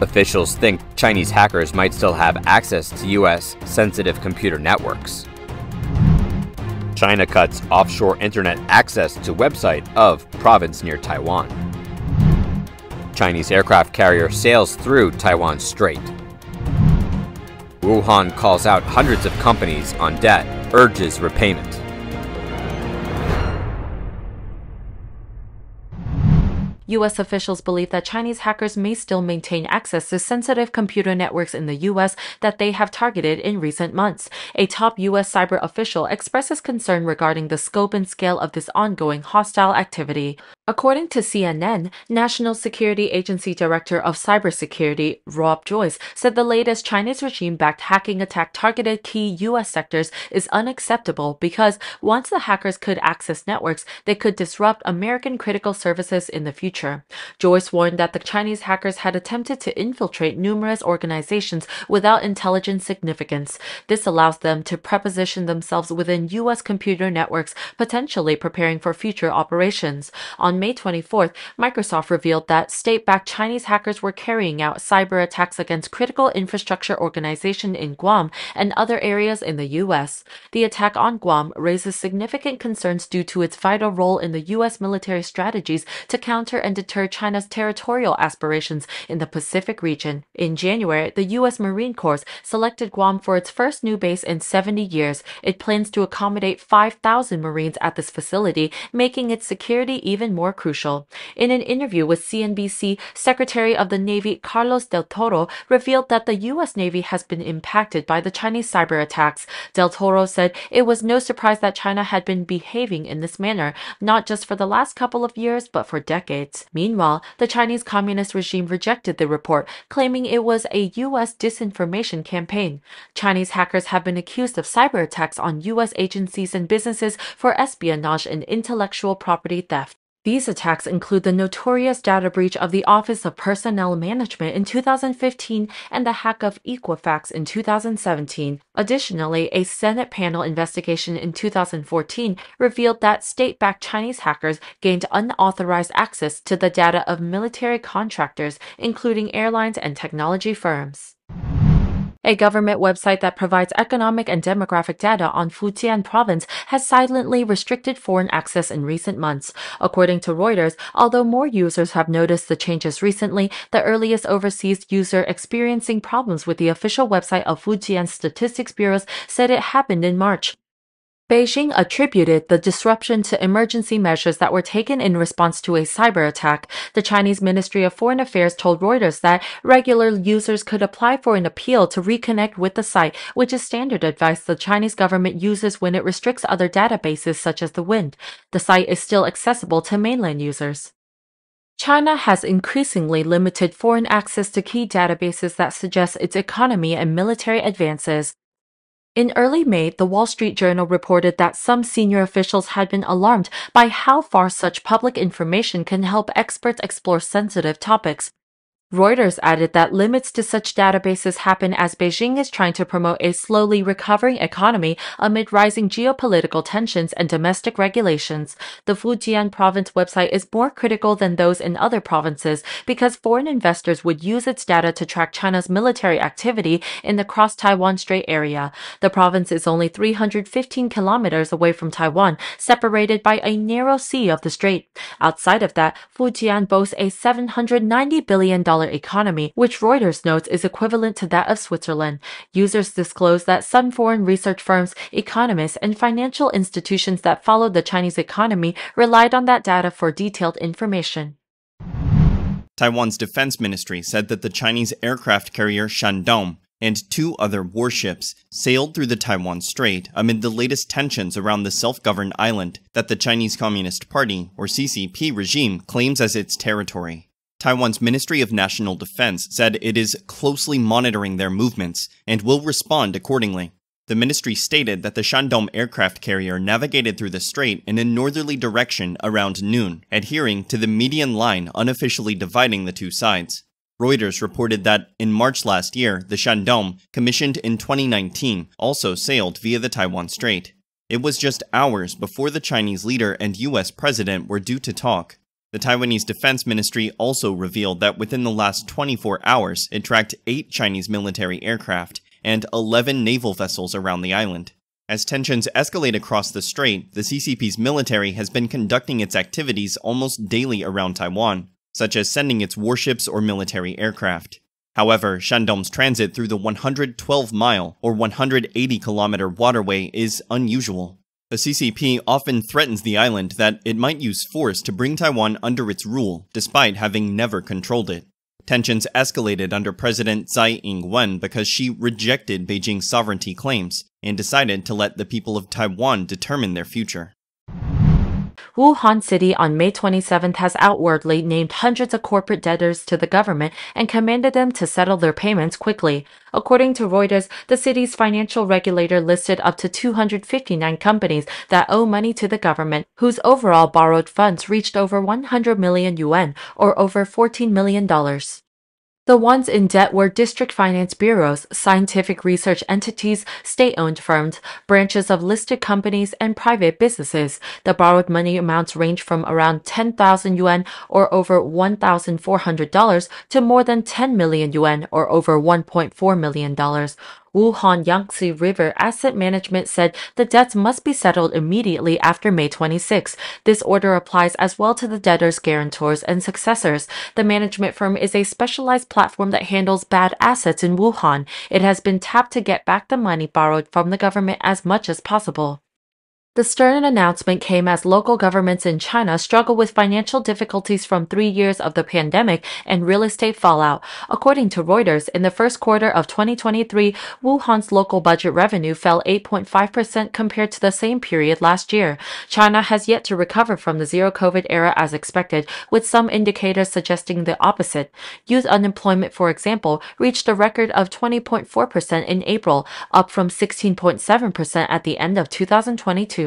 Officials think Chinese hackers might still have access to U.S. sensitive computer networks. China cuts offshore internet access to website of province near Taiwan. Chinese aircraft carrier sails through Taiwan Strait. Wuhan calls out hundreds of companies on debt, urges repayment. U.S. officials believe that Chinese hackers may still maintain access to sensitive computer networks in the U.S. that they have targeted in recent months. A top U.S. cyber official expresses concern regarding the scope and scale of this ongoing hostile activity. According to CNN, National Security Agency Director of Cybersecurity, Rob Joyce, said the latest Chinese regime-backed hacking attack targeted key U.S. sectors is unacceptable because once the hackers could access networks, they could disrupt American critical services in the future. Joyce warned that the Chinese hackers had attempted to infiltrate numerous organizations without intelligence significance. This allows them to preposition themselves within U.S. computer networks, potentially preparing for future operations. On May 24th, Microsoft revealed that state-backed Chinese hackers were carrying out cyber attacks against critical infrastructure organizations in Guam and other areas in the U.S. The attack on Guam raises significant concerns due to its vital role in the U.S. military strategies to counter and deter China's territorial aspirations in the Pacific region. In January, the U.S. Marine Corps selected Guam for its first new base in 70 years. It plans to accommodate 5,000 Marines at this facility, making its security even more crucial. In an interview with CNBC, Secretary of the Navy Carlos Del Toro revealed that the U.S. Navy has been impacted by the Chinese cyber attacks. Del Toro said it was no surprise that China had been behaving in this manner, not just for the last couple of years, but for decades. Meanwhile, the Chinese Communist regime rejected the report, claiming it was a U.S. disinformation campaign. Chinese hackers have been accused of cyber attacks on U.S. agencies and businesses for espionage and intellectual property theft. These attacks include the notorious data breach of the Office of Personnel Management in 2015 and the hack of Equifax in 2017. Additionally, a Senate panel investigation in 2014 revealed that state-backed Chinese hackers gained unauthorized access to the data of military contractors, including airlines and technology firms. A government website that provides economic and demographic data on Fujian province has silently restricted foreign access in recent months. According to Reuters, although more users have noticed the changes recently, the earliest overseas user experiencing problems with the official website of Fujian Statistics Bureau said it happened in March. Beijing attributed the disruption to emergency measures that were taken in response to a cyber attack. The Chinese Ministry of Foreign Affairs told Reuters that regular users could apply for an appeal to reconnect with the site, which is standard advice the Chinese government uses when it restricts other databases such as the Wind. The site is still accessible to mainland users. China has increasingly limited foreign access to key databases that suggest its economy and military advances. In early May, the Wall Street Journal reported that some senior officials had been alarmed by how far such public information can help experts explore sensitive topics. Reuters added that limits to such databases happen as Beijing is trying to promote a slowly recovering economy amid rising geopolitical tensions and domestic regulations. The Fujian province website is more critical than those in other provinces because foreign investors would use its data to track China's military activity in the cross-Taiwan Strait area. The province is only 315 kilometers away from Taiwan, separated by a narrow sea of the strait. Outside of that, Fujian boasts a $790 billion economy, which Reuters notes is equivalent to that of Switzerland. Users disclosed that some foreign research firms, economists, and financial institutions that followed the Chinese economy relied on that data for detailed information. Taiwan's defense ministry said that the Chinese aircraft carrier Shandong and 2 other warships sailed through the Taiwan Strait amid the latest tensions around the self-governed island that the Chinese Communist Party, or CCP regime, claims as its territory. Taiwan's Ministry of National Defense said it is closely monitoring their movements and will respond accordingly. The ministry stated that the Shandong aircraft carrier navigated through the strait in a northerly direction around noon, adhering to the median line unofficially dividing the two sides. Reuters reported that in March last year, the Shandong, commissioned in 2019, also sailed via the Taiwan Strait. It was just hours before the Chinese leader and U.S. president were due to talk. The Taiwanese Defense Ministry also revealed that within the last 24 hours, it tracked 8 Chinese military aircraft and 11 naval vessels around the island. As tensions escalate across the strait, the CCP's military has been conducting its activities almost daily around Taiwan, such as sending its warships or military aircraft. However, Shandong's transit through the 112-mile or 180-kilometer waterway is unusual. The CCP often threatens the island that it might use force to bring Taiwan under its rule, despite having never controlled it. Tensions escalated under President Tsai Ing-wen because she rejected Beijing's sovereignty claims and decided to let the people of Taiwan determine their future. Wuhan City on May 27th has outwardly named hundreds of corporate debtors to the government and commanded them to settle their payments quickly. According to Reuters, the city's financial regulator listed up to 259 companies that owe money to the government, whose overall borrowed funds reached over 100 million yuan, or over $14 million. The ones in debt were district finance bureaus, scientific research entities, state-owned firms, branches of listed companies, and private businesses. The borrowed money amounts range from around 10,000 yuan or over $1,400 to more than 10 million yuan or over $1.4 million. Wuhan Yangtze River Asset Management said the debts must be settled immediately after May 26. This order applies as well to the debtors, guarantors, and successors. The management firm is a specialized platform that handles bad assets in Wuhan. It has been tapped to get back the money borrowed from the government as much as possible. The stern announcement came as local governments in China struggle with financial difficulties from 3 years of the pandemic and real estate fallout. According to Reuters, in the first quarter of 2023, Wuhan's local budget revenue fell 8.5% compared to the same period last year. China has yet to recover from the zero-COVID era as expected, with some indicators suggesting the opposite. Youth unemployment, for example, reached a record of 20.4% in April, up from 16.7% at the end of 2022.